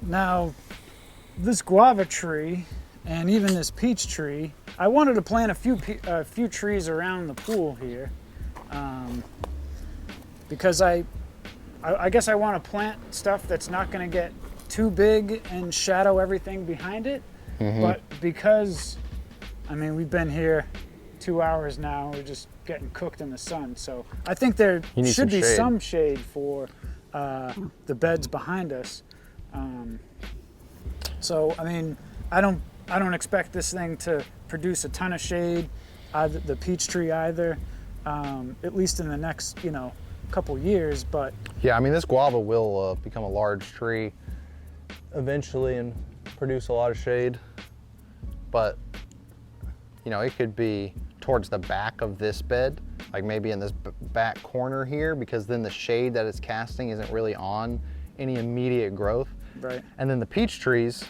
Now, this guava tree and even this peach tree, I wanted to plant a few trees around the pool here, because I guess I want to plant stuff that's not going to get too big and shadow everything behind it. But because, I mean, we've been here 2 hours now, we're just getting cooked in the sun. So I think there should be some shade for the beds behind us. So I mean, I don't expect this thing to produce a ton of shade, either the peach tree either, at least in the next couple years. But yeah, I mean, this guava will become a large tree eventually and produce a lot of shade, but it could be towards the back of this bed, like maybe in this back corner here, because then the shade that it's casting isn't really on any immediate growth. Right. And then the peach trees,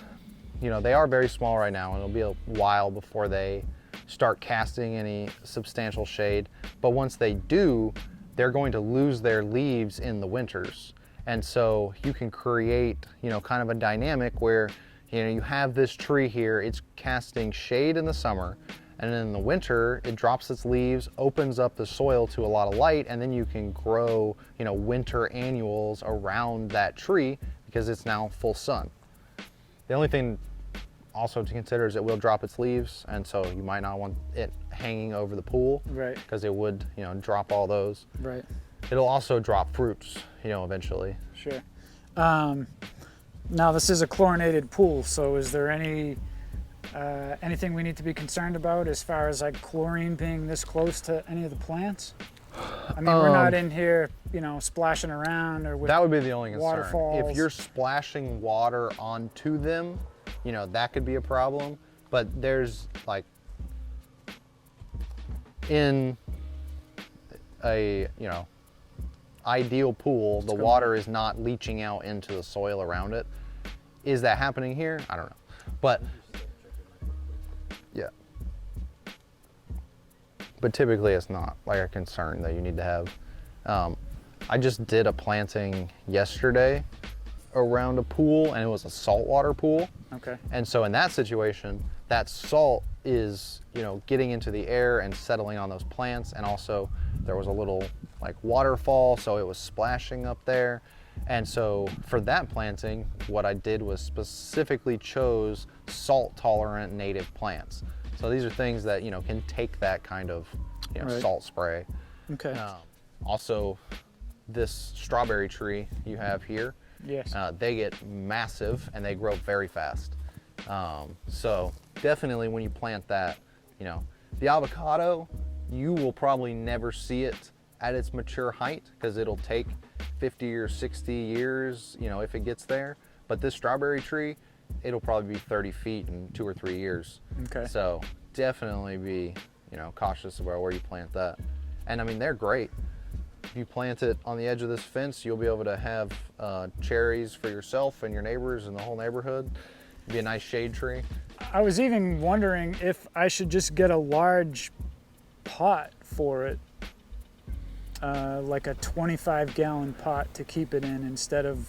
they are very small right now, and it'll be a while before they start casting any substantial shade. But once they do, they're going to lose their leaves in the winters. And so you can create, kind of a dynamic where, you have this tree here, it's casting shade in the summer, and then in the winter, it drops its leaves, opens up the soil to a lot of light, and then you can grow, winter annuals around that tree because it's now full sun. The only thing also to consider is it will drop its leaves, and so you might not want it hanging over the pool, right? Because it would, drop all those. Right. It'll also drop fruits, eventually. Sure. Now this is a chlorinated pool, so is there anything we need to be concerned about as far as like chlorine being this close to any of the plants? I mean, we're not in here, splashing around or with that would be the only concern. Waterfalls. If you're splashing water onto them, that could be a problem. But there's like in a ideal pool, the water is not leaching out into the soil around it. Is that happening here? I don't know. But yeah. But typically it's not like a concern that you need to have. I just did a planting yesterday around a pool, and it was a saltwater pool. Okay. And so in that situation, that salt is, getting into the air and settling on those plants. And also there was a little like waterfall, so it was splashing up there. And so for that planting, what I did was specifically chose salt tolerant native plants. So these are things that, can take that kind of, right. salt spray. Okay. Also, this strawberry tree you have here, yes. They get massive and they grow very fast. So definitely when you plant that, the avocado, you will probably never see it at its mature height because it'll take 50 or 60 years, if it gets there. But this strawberry tree, it'll probably be 30 feet in 2 or 3 years. Okay. So definitely be, cautious about where you plant that. And I mean, they're great. If you plant it on the edge of this fence, you'll be able to have cherries for yourself and your neighbors and the whole neighborhood. It'd be a nice shade tree. I was even wondering if I should just get a large pot for it, like a 25-gallon pot to keep it in, instead of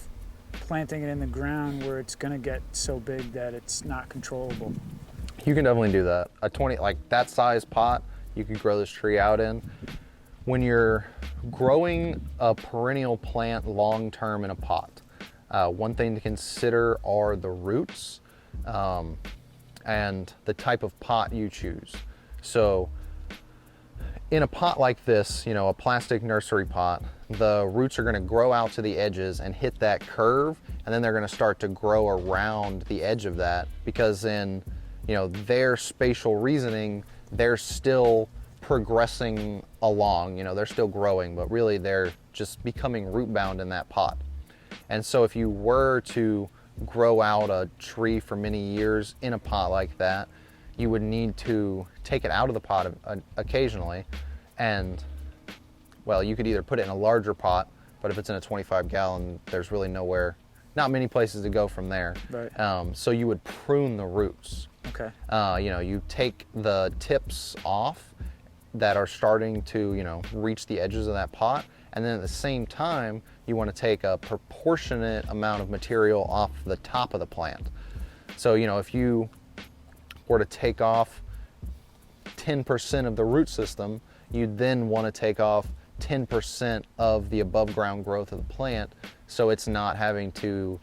planting it in the ground where it's gonna get so big that it's not controllable. You can definitely do that. A 20, like that size pot, you could grow this tree out in. When you're growing a perennial plant long-term in a pot, one thing to consider are the roots and the type of pot you choose. So in a pot like this, a plastic nursery pot, the roots are going to grow out to the edges and hit that curve, and then they're going to start to grow around the edge of that, because in their spatial reasoning, they're still progressing along, they're still growing, but really they're just becoming root bound in that pot. And so if you were to grow out a tree for many years in a pot like that, you would need to take it out of the pot occasionally, and well, you could either put it in a larger pot, but if it's in a 25-gallon, there's really not many places to go from there. Right. So you would prune the roots. Okay. You take the tips off that are starting to, reach the edges of that pot, and then at the same time, you want to take a proportionate amount of material off the top of the plant. So, you know, if you were to take off 10% of the root system, you then want to take off 10% of the above ground growth of the plant, so it's not having to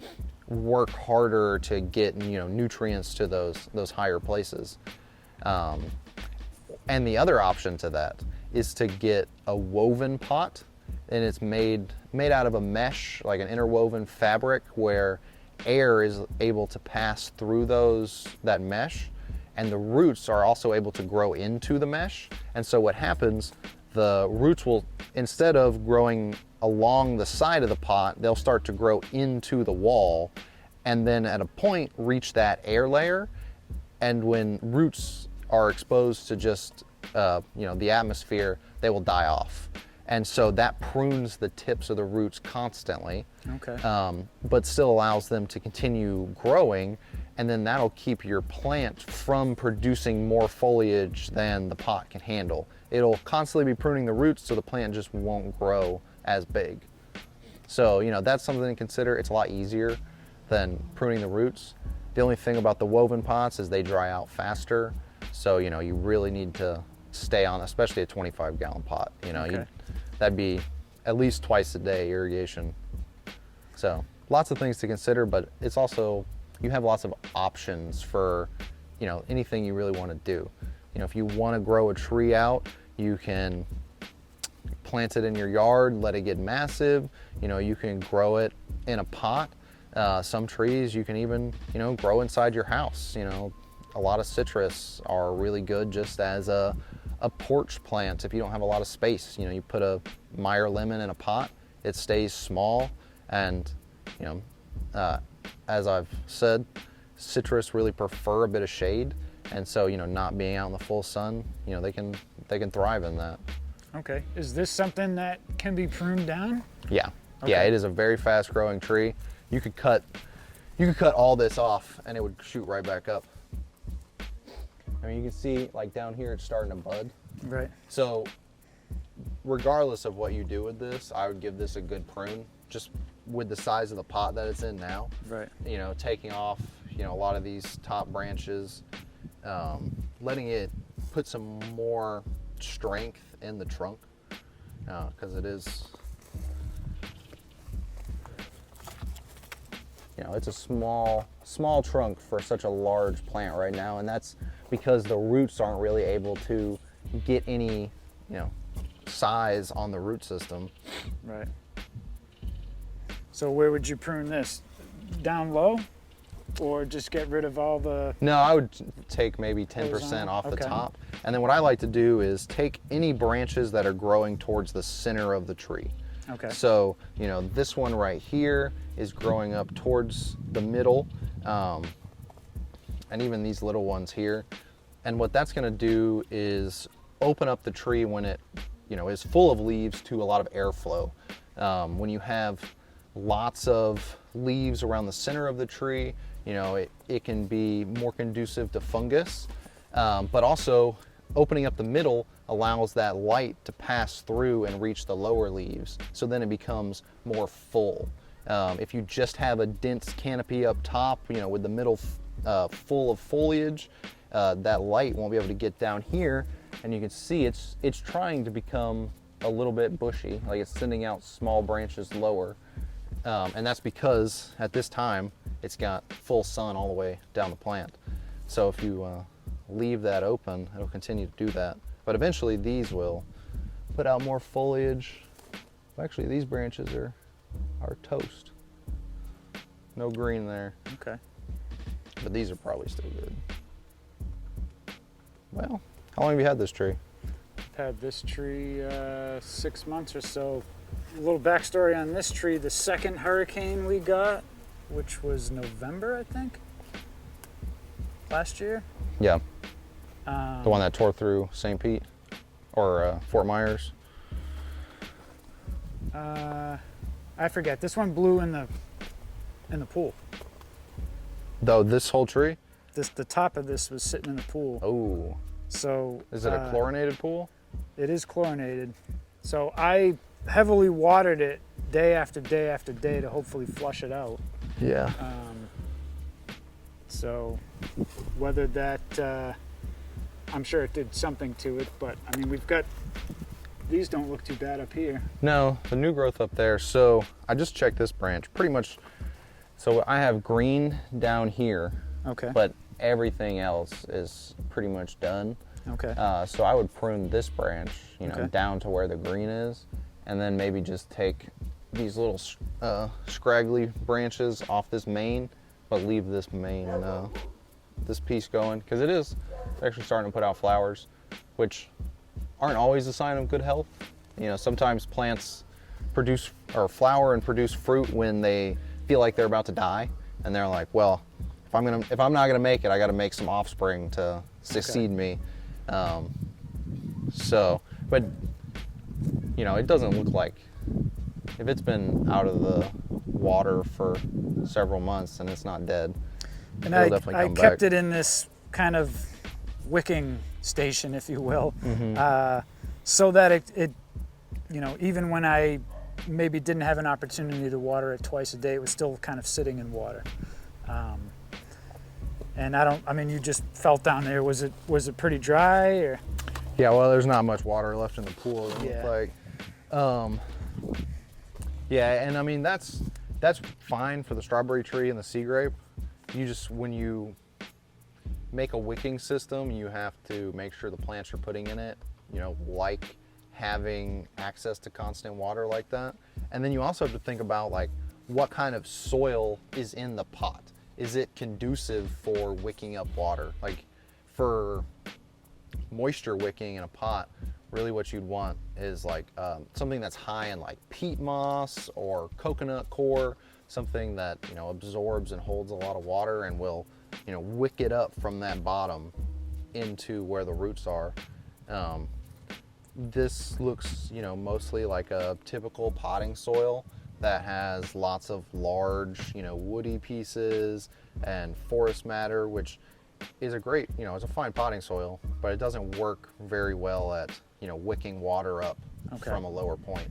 work harder to get, you know, nutrients to those higher places. And the other option to that is to get a woven pot, and it's made out of a mesh, like an interwoven fabric, where air is able to pass through that mesh, and the roots are also able to grow into the mesh. And so what happens, the roots will, instead of growing along the side of the pot, they'll start to grow into the wall, and then at a point reach that air layer. And when roots are exposed to just you know, the atmosphere, they will die off. And so that prunes the tips of the roots constantly, but still allows them to continue growing, and then that'll keep your plant from producing more foliage than the pot can handle. It'll constantly be pruning the roots, so the plant just won't grow as big. So, you know, that's something to consider. It's a lot easier than pruning the roots. The only thing about the woven pots is they dry out faster. So, you know, you really need to stay on, especially a 25-gallon pot. You know, that'd be at least twice a day irrigation. So lots of things to consider, but it's also, you have lots of options for, you know, anything you really want to do. You know, if you want to grow a tree out, you can plant it in your yard, let it get massive. You know, you can grow it in a pot. Some trees you can even, you know, grow inside your house. You know, a lot of citrus are really good just as a porch plant if you don't have a lot of space. You know, you put a Meyer lemon in a pot, it stays small, and, you know, as I've said, citrus really prefer a bit of shade, and so, you know, not being out in the full sun, you know, they can thrive in that. Okay. Is this something that can be pruned down? Yeah. Okay. Yeah, it is a very fast growing tree. You could cut all this off and it would shoot right back up. I mean, you can see, like, down here it's starting to bud. Right. So regardless of what you do with this, I would give this a good prune, just with the size of the pot that it's in now. Right. You know, taking off, you know, a lot of these top branches, letting it put some more strength in the trunk, because it is, you know, it's a small trunk for such a large plant right now, and that's because the roots aren't really able to get any, you know, size on the root system. Right. So where would you prune this? Down low, or just get rid of all the... No, I would take maybe 10% off the top. And then what I like to do is take any branches that are growing towards the center of the tree. Okay. So, you know, this one right here is growing up towards the middle, and even these little ones here. And what that's going to do is open up the tree when it, you know, is full of leaves to a lot of airflow. When you have lots of leaves around the center of the tree, you know, it can be more conducive to fungus, but also opening up the middle allows that light to pass through and reach the lower leaves, so then it becomes more full. If you just have a dense canopy up top, you know, with the middle full of foliage, that light won't be able to get down here, and you can see it's trying to become a little bit bushy, like it's sending out small branches lower, and that's because at this time it's got full sun all the way down the plant. So if you leave that open, it'll continue to do that. But eventually these will put out more foliage. Actually, these branches are toast. No green there. Okay. But these are probably still good. Well, how long have you had this tree? I've had this tree 6 months or so. A little backstory on this tree: the second hurricane we got, which was November, I think, last year. Yeah. The one that tore through St. Pete or Fort Myers. I forget. This one blew in the pool. Though this whole tree? The top of this was sitting in the pool. Oh. So is it a chlorinated pool? It is chlorinated. So I heavily watered it day after day after day to hopefully flush it out. Yeah. So whether that, I'm sure it did something to it, but I mean, these don't look too bad up here. No, the new growth up there. So I just checked this branch pretty much. So I have green down here, Okay. but everything else is pretty much done. Okay. So I would prune this branch, Okay. down to where the green is, and then maybe just take these little scraggly branches off this main, but leave this main, this piece going, because it is actually starting to put out flowers, which aren't always a sign of good health. Sometimes plants produce or flower and produce fruit when they feel like they're about to die, and they're like, well, if I'm not gonna make it, I got to make some offspring to succeed me. But it doesn't look like, if it's been out of the water for several months and it's not dead, And it'll I definitely come kept back. it in this kind of wicking station, if you will, so that it even when I maybe didn't have an opportunity to water it twice a day, it was still kind of sitting in water. And you just felt down there, was it pretty dry, or? Yeah, well, there's not much water left in the pool, it Yeah. looks like. Yeah, and I mean, that's fine for the strawberry tree and the sea grape. When you make a wicking system, you have to make sure the plants you're putting in it, like having access to constant water like that. And then you also have to think about like what kind of soil is in the pot. Is it conducive for wicking up water? Like for moisture wicking in a pot, really what you'd want is like something that's high in like peat moss or coconut coir, something that absorbs and holds a lot of water and will wick it up from that bottom into where the roots are. This looks mostly like a typical potting soil that has lots of large woody pieces and forest matter, which is a great it's a fine potting soil, but it doesn't work very well at wicking water up from a lower point.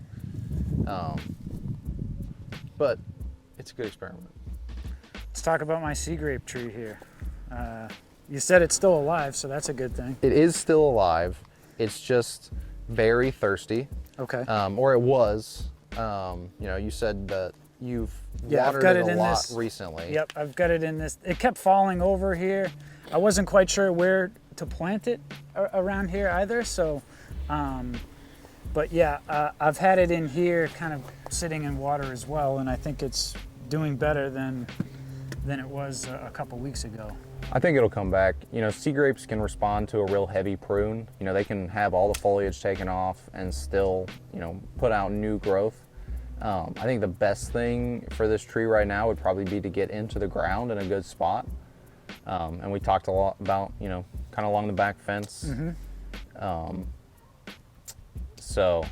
But it's a good experiment. Let's talk about my sea grape tree here. You said it's still alive, so that's a good thing. It is still alive. It's just very thirsty. Okay. Or it was. You said that you've I've watered got it it a in lot this. recently. Yep, I've got it in this. It kept falling over here. I wasn't quite sure where to plant it around here either. So, but yeah, I've had it in here, kind of sitting in water as well, and I think it's doing better than it was a couple weeks ago. I think it'll come back. Sea grapes can respond to a real heavy prune. They can have all the foliage taken off and still, put out new growth. I think the best thing for this tree right now would probably be to get into the ground in a good spot. And we talked a lot about, kind of along the back fence. So,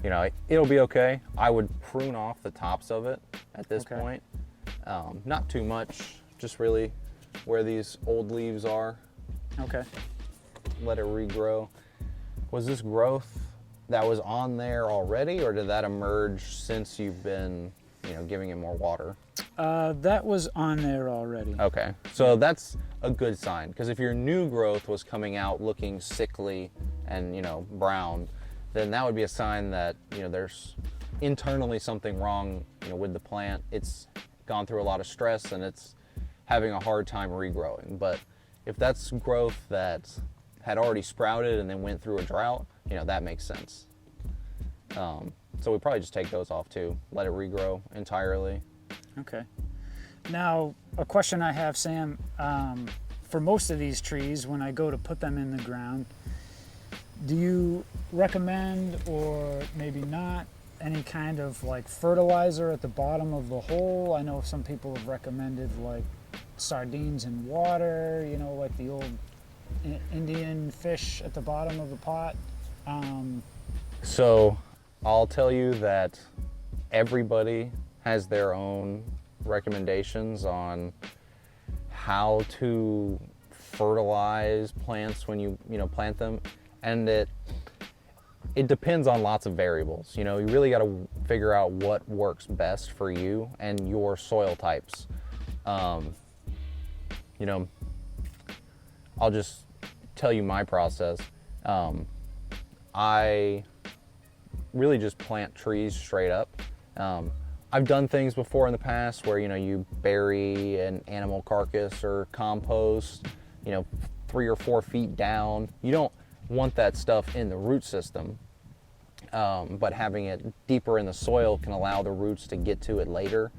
it'll be okay. I would prune off the tops of it at this point. Not too much, just really where these old leaves are. Okay. Let it regrow. Was this growth that was on there already, or did that emerge since you've been, giving it more water? That was on there already. Okay, so that's a good sign, because if your new growth was coming out looking sickly and brown, then that would be a sign that there's internally something wrong with the plant. It's gone through a lot of stress and it's having a hard time regrowing. But if that's growth that had already sprouted and then went through a drought, that makes sense. So we probably just take those off too, let it regrow entirely. Okay. Now, a question I have, Sam, for most of these trees, when I go to put them in the ground, do you recommend, or maybe not, any kind of like fertilizer at the bottom of the hole? I know some people have recommended like sardines in water, like the old Indian fish at the bottom of the pot. So I'll tell you that everybody has their own recommendations on how to fertilize plants when you plant them, and it depends on lots of variables. You know, you really got to figure out what works best for you and your soil types. You know, I'll just tell you my process. I really just plant trees straight up. I've done things before in the past where, you know, you bury an animal carcass or compost, you know, 3 or 4 feet down. You don't want that stuff in the root system, but having it deeper in the soil can allow the roots to get to it later.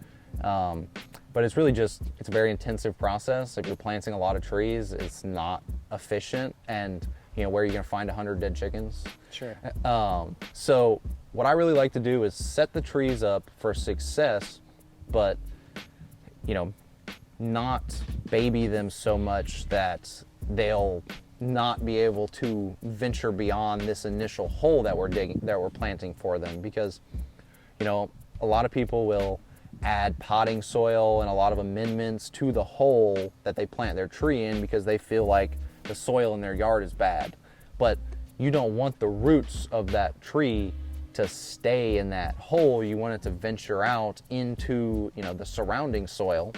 But it's really just, it's a very intensive process. If you're planting a lot of trees, it's not efficient, and you know, where are you gonna find 100 dead chickens? Sure. So what I really like to do is set the trees up for success, but you know, not baby them so much that they'll not be able to venture beyond this initial hole that we're digging, that we're planting for them. Because, you know, a lot of people will add potting soil and a lot of amendments to the hole that they plant their tree in because they feel like the soil in their yard is bad. But you don't want the roots of that tree to stay in that hole. You want it to venture out into, you know, the surrounding soil.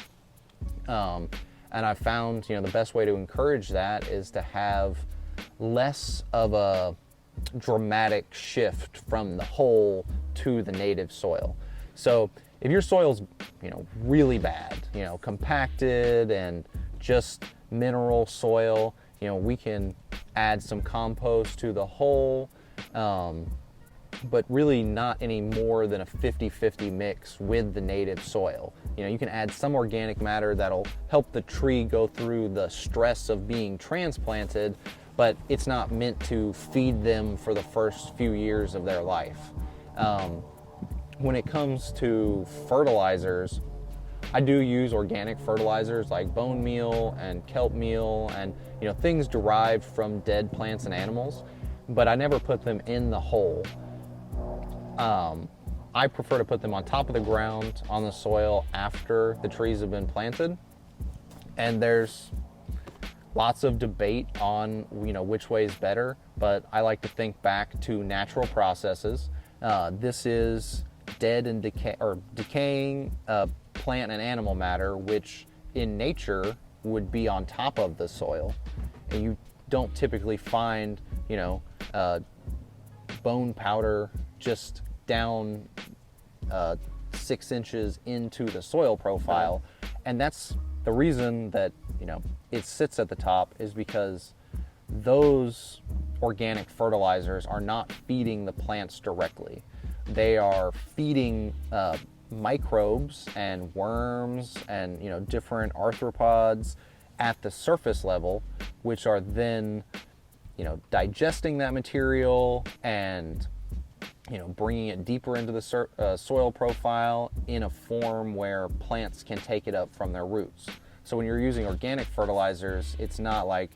And I found, you know, the best way to encourage that is to have less of a dramatic shift from the hole to the native soil. So if your soil's, you know, really bad, you know, compacted and just mineral soil, you know, we can add some compost to the hole, but really not any more than a 50-50 mix with the native soil. You know, you can add some organic matter that'll help the tree go through the stress of being transplanted, but it's not meant to feed them for the first few years of their life. When it comes to fertilizers, I do use organic fertilizers like bone meal and kelp meal and, you know, things derived from dead plants and animals, but I never put them in the hole. I prefer to put them on top of the ground on the soil after the trees have been planted. And there's lots of debate on, you know, which way is better, but I like to think back to natural processes. This is dead and decaying plant and animal matter, which in nature would be on top of the soil. And you don't typically find, you know, bone powder just down 6 inches into the soil profile. And that's the reason that, you know, it sits at the top, is because those organic fertilizers are not feeding the plants directly. They are feeding microbes and worms and, you know, different arthropods at the surface level, which are then, you know, digesting that material and, you know, bringing it deeper into the soil profile in a form where plants can take it up from their roots. So when you're using organic fertilizers, it's not like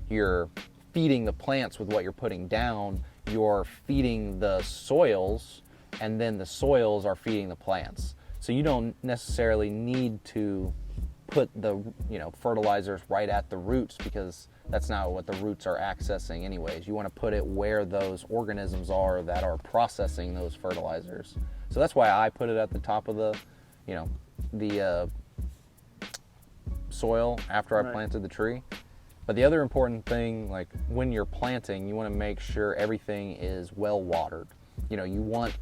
you're feeding the plants with what you're putting down. You're feeding the soils, and then the soils are feeding the plants. So you don't necessarily need to put the, you know, fertilizers right at the roots, because that's not what the roots are accessing anyways. You want to put it where those organisms are that are processing those fertilizers. So that's why I put it at the top of the, you know, the soil after I planted the tree. But the other important thing, like when you're planting, you want to make sure everything is well watered. You know, you want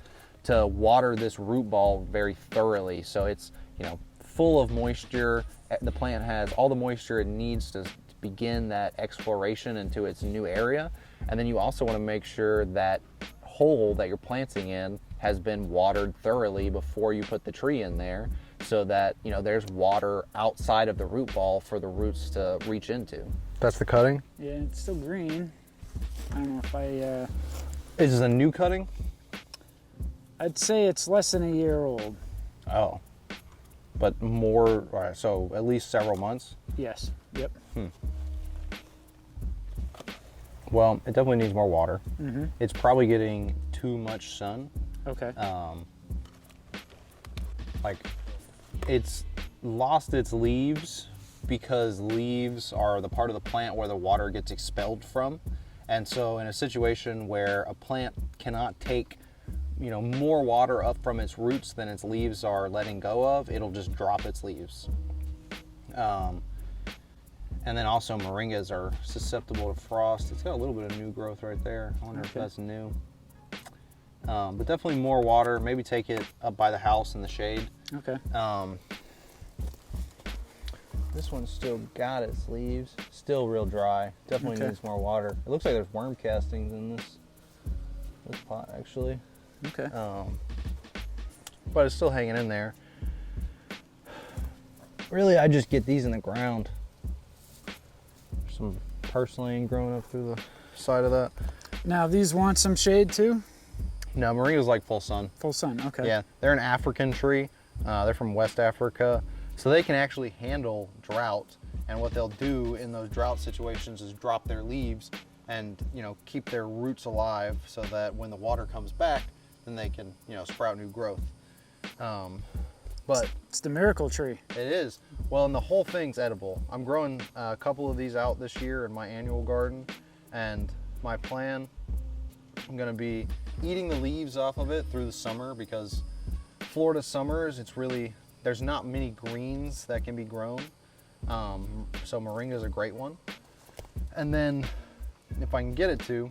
to water this root ball very thoroughly, so it's, you know, full of moisture. The plant has all the moisture it needs to begin that exploration into its new area. And then you also want to make sure that hole that you're planting in has been watered thoroughly before you put the tree in there, so that, you know, there's water outside of the root ball for the roots to reach into. That's the cutting? Yeah, it's still green. I don't know if I... Is this a new cutting? I'd say it's less than a year old. Oh. But more, all right, so at least several months? Yes, yep. Well, it definitely needs more water. Mm-hmm. It's probably getting too much sun. Okay. Like, it's lost its leaves because leaves are the part of the plant where the water gets expelled from. And so in a situation where a plant cannot take, you know, more water up from its roots than its leaves are letting go of, it'll just drop its leaves. And then also moringas are susceptible to frost. It's got a little bit of new growth right there. I wonder if that's new. But definitely more water. Maybe take it up by the house in the shade. Okay. This one's still got its leaves. Still real dry. Definitely needs more water. It looks like there's worm castings in this pot actually. Okay. But it's still hanging in there. Really, I just get these in the ground. Some purslane growing up through the side of that. Now these want some shade too? No, moringas like full sun. Full sun, okay. Yeah, they're an African tree. They're from West Africa. So they can actually handle drought. And what they'll do in those drought situations is drop their leaves and, you know, keep their roots alive so that when the water comes back, then they can, you know, sprout new growth. But it's the miracle tree. it is. Well, and the whole thing's edible. I'm growing a couple of these out this year in my annual garden, and my plan, I'm gonna be eating the leaves off of it through the summer, because Florida summers, it's really, there's not many greens that can be grown. So moringa is a great one. And then if I can get it to,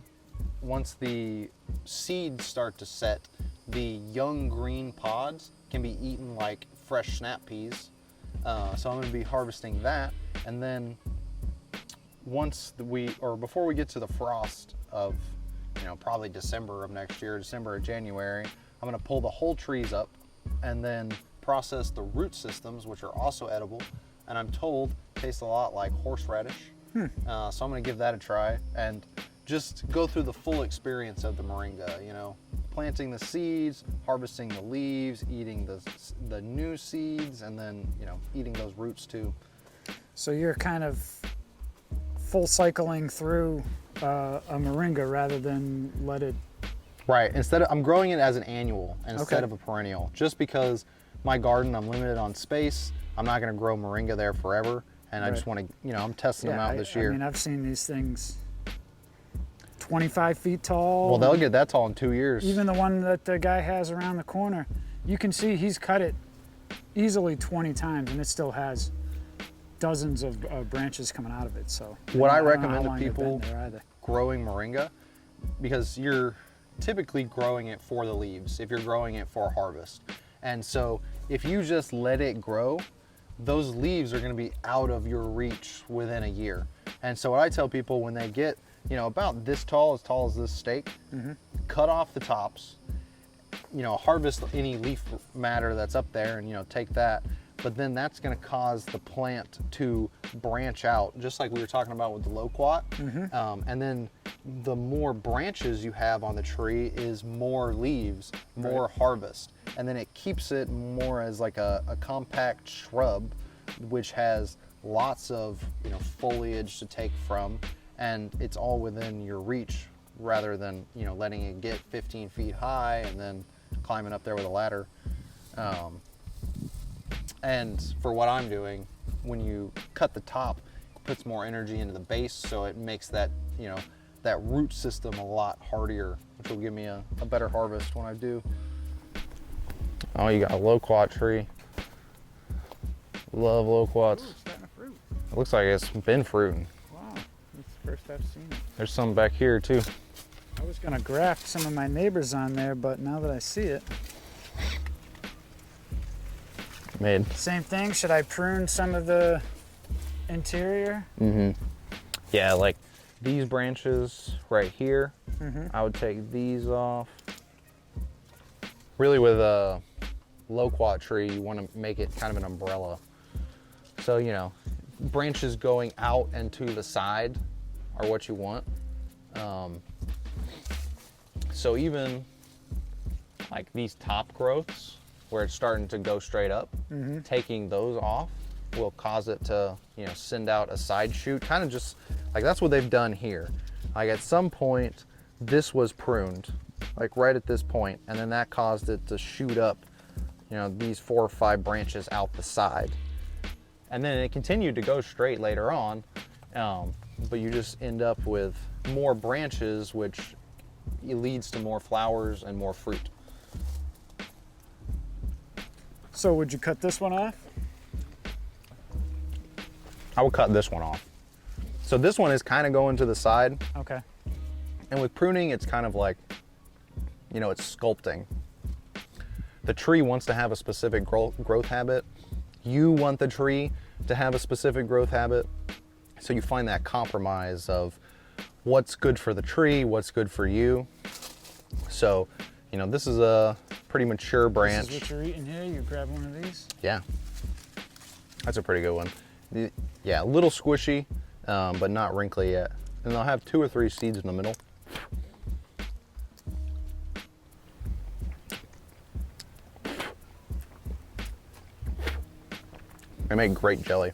once the seeds start to set, the young green pods can be eaten like fresh snap peas. So I'm gonna be harvesting that. And then once before we get to the frost of, you know, probably December of next year, December or January, I'm gonna pull the whole trees up and then process the root systems, which are also edible. And I'm told taste a lot like horseradish. So I'm gonna give that a try and just go through the full experience of the moringa, you know, planting the seeds, harvesting the leaves, eating the new seeds, and then, you know, eating those roots too. So you're kind of full cycling through a moringa rather than let it. Right, I'm growing it as an annual instead of a perennial, just because my garden, I'm limited on space. I'm not gonna grow moringa there forever. And I just wanna, you know, I'm testing them out this year. I mean, I've seen these things 25 feet tall. Well, they'll get that tall in 2 years. Even the one that the guy has around the corner, you can see he's cut it easily 20 times and it still has dozens of branches coming out of it. So what I recommend to people growing moringa, because you're typically growing it for the leaves if you're growing it for harvest. And so if you just let it grow, those leaves are going to be out of your reach within a year. And so what I tell people, when they get, you know, about this tall as this steak, cut off the tops, you know, harvest any leaf matter that's up there and, you know, take that. But then that's going to cause the plant to branch out, just like we were talking about with the loquat. And then the more branches you have on the tree is more leaves, more harvest. And then it keeps it more as like a compact shrub, which has lots of, you know, foliage to take from, and it's all within your reach, rather than, you know, letting it get 15 feet high and then climbing up there with a ladder. And for what I'm doing, when you cut the top, it puts more energy into the base, so it makes that, you know, that root system a lot hardier, which will give me a better harvest when I do. Oh, you got a loquat tree. Love loquats. Ooh, it's starting to fruit. It looks like it's been fruiting. Wow, that's the first I've seen it. There's some back here too. I was gonna graft some of my neighbors on there, but now that I see it. Made. Same thing, should I prune some of the interior? Yeah, like these branches right here, I would take these off. Really with a loquat tree, you want to make it kind of an umbrella. So, you know, branches going out and to the side are what you want. So even like these top growths where it's starting to go straight up, taking those off will cause it to, you know, send out a side shoot, kind of just like that's what they've done here. Like at some point, this was pruned, like right at this point, and then that caused it to shoot up, you know, these 4 or 5 branches out the side. And then it continued to go straight later on, but you just end up with more branches, which leads to more flowers and more fruit. So would you cut this one off? I would cut this one off. So this one is kind of going to the side. Okay. And with pruning, it's kind of like, you know, it's sculpting. The tree wants to have a specific growth habit. You want the tree to have a specific growth habit. So you find that compromise of what's good for the tree, what's good for you. So, you know, this is a pretty mature branch. This is what you're eating here? You grab one of these? Yeah. That's a pretty good one. Yeah, a little squishy, but not wrinkly yet. And they'll have 2 or 3 seeds in the middle. They make great jelly.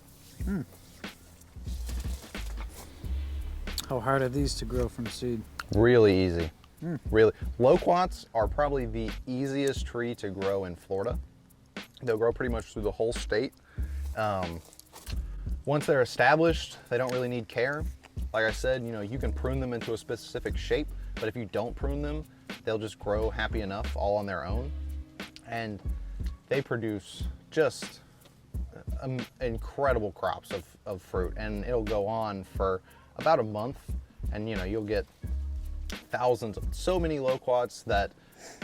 How hard are these to grow from seed? Really easy. Really. Loquats are probably the easiest tree to grow in Florida. They'll grow pretty much through the whole state. Once they're established, they don't really need care. Like I said, you know, you can prune them into a specific shape, but if you don't prune them, they'll just grow happy enough all on their own. And they produce just incredible crops of fruit, and it'll go on for about a month, and you know, you'll get thousands, so many loquats that,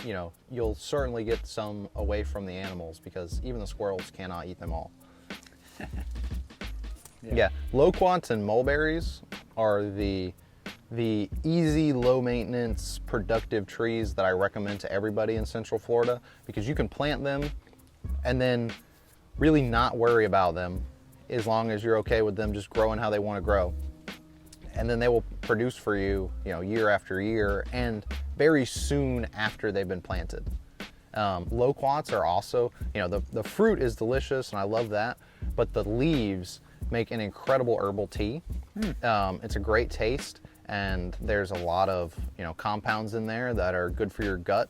you know, you'll certainly get some away from the animals because even the squirrels cannot eat them all. Yeah, loquats and mulberries are the easy, low maintenance, productive trees that I recommend to everybody in Central Florida, because you can plant them and then really not worry about them as long as you're okay with them just growing how they want to grow. And then they will produce for you, you know, year after year and very soon after they've been planted. Loquats are also, you know, the fruit is delicious and I love that, but the leaves make an incredible herbal tea. It's a great taste, and there's a lot of, you know, compounds in there that are good for your gut.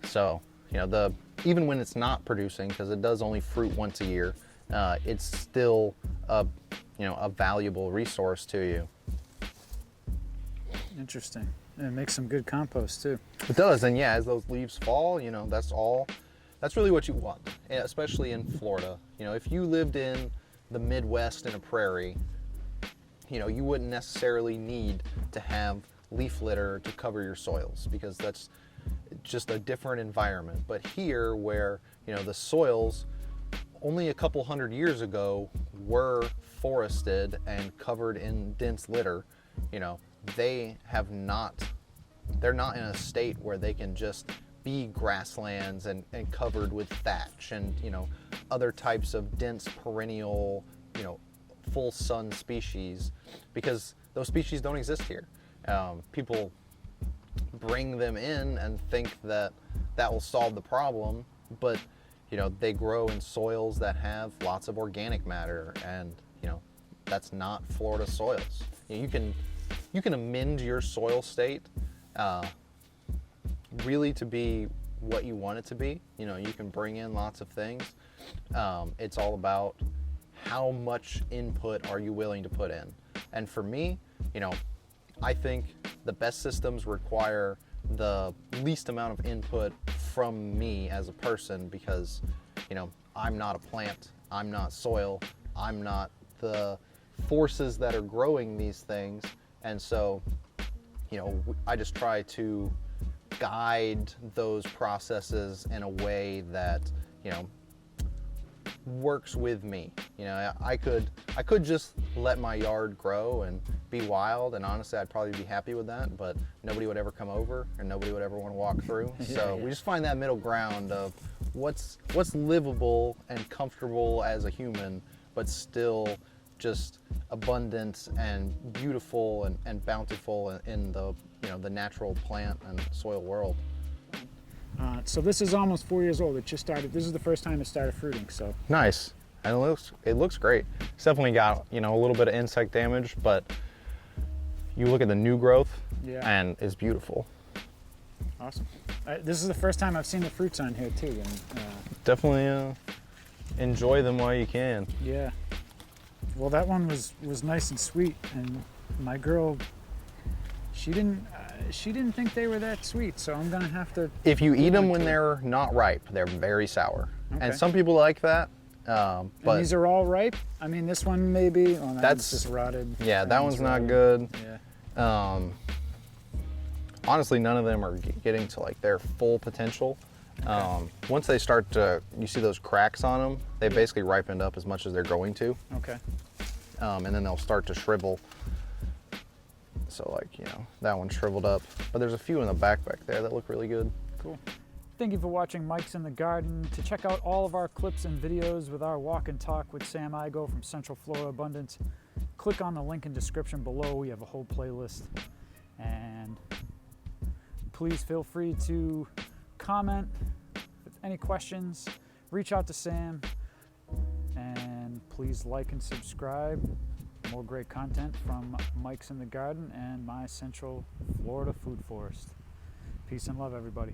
So, you know, even when it's not producing, because it does only fruit once a year, it's still a, you know, a valuable resource to you. Interesting. And it makes some good compost too. It does, and yeah, as those leaves fall, you know, that's really what you want, especially in Florida. You know, if you lived in the Midwest in a prairie, you know, you wouldn't necessarily need to have leaf litter to cover your soils, because that's just a different environment. But here, where, you know, the soils only a couple hundred years ago were forested and covered in dense litter, you know, they're not in a state where they can just be grasslands and covered with thatch and, you know, other types of dense perennial, you know, full sun species, because those species don't exist here. People bring them in and think that will solve the problem, but, you know, they grow in soils that have lots of organic matter, and, you know, that's not Florida soils. You know, you can amend your soil state really to be what you want it to be. You know, you can bring in lots of things. It's all about how much input are you willing to put in. And for me, you know, I think the best systems require the least amount of input from me as a person, because, you know, I'm not a plant, I'm not soil, I'm not the forces that are growing these things. And so, you know, I just try to guide those processes in a way that, you know, works with me. You know, I could just let my yard grow and be wild, and honestly I'd probably be happy with that, but nobody would ever come over and nobody would ever want to walk through. So we just find that middle ground of what's livable and comfortable as a human, but still just abundant and beautiful and bountiful in the, you know, the natural plant and soil world. So this is almost 4 years old. It just started. This is the first time it started fruiting. So nice, and it looks great. It's definitely got, you know, a little bit of insect damage, but you look at the new growth, and it's beautiful. Awesome. This is the first time I've seen the fruits on here too, and definitely enjoy them while you can. Yeah. Well, that one was nice and sweet, and my girl, she didn't think they were that sweet, so I'm gonna have to. If you eat them when they're not ripe, they're very sour. Okay. And some people like that. And But these are all ripe. I mean, this one maybe. Oh, that's just rotted. Yeah, that one's not good. Yeah. Honestly, none of them are getting to like their full potential. Okay. Once they start to, you see those cracks on them, they basically ripened up as much as they're going to. Okay. And then they'll start to shrivel. So like, you know, that one shriveled up, but there's a few in the back there that look really good. Cool. Thank you for watching Mike's in the Garden. To check out all of our clips and videos with our walk and talk with Sam Igo from Central Florida Abundance, click on the link in description below. We have a whole playlist. And please feel free to comment with any questions, reach out to Sam, and please like and subscribe. More great content from Mike's in the Garden and my Central Florida Food Forest. Peace and love, everybody.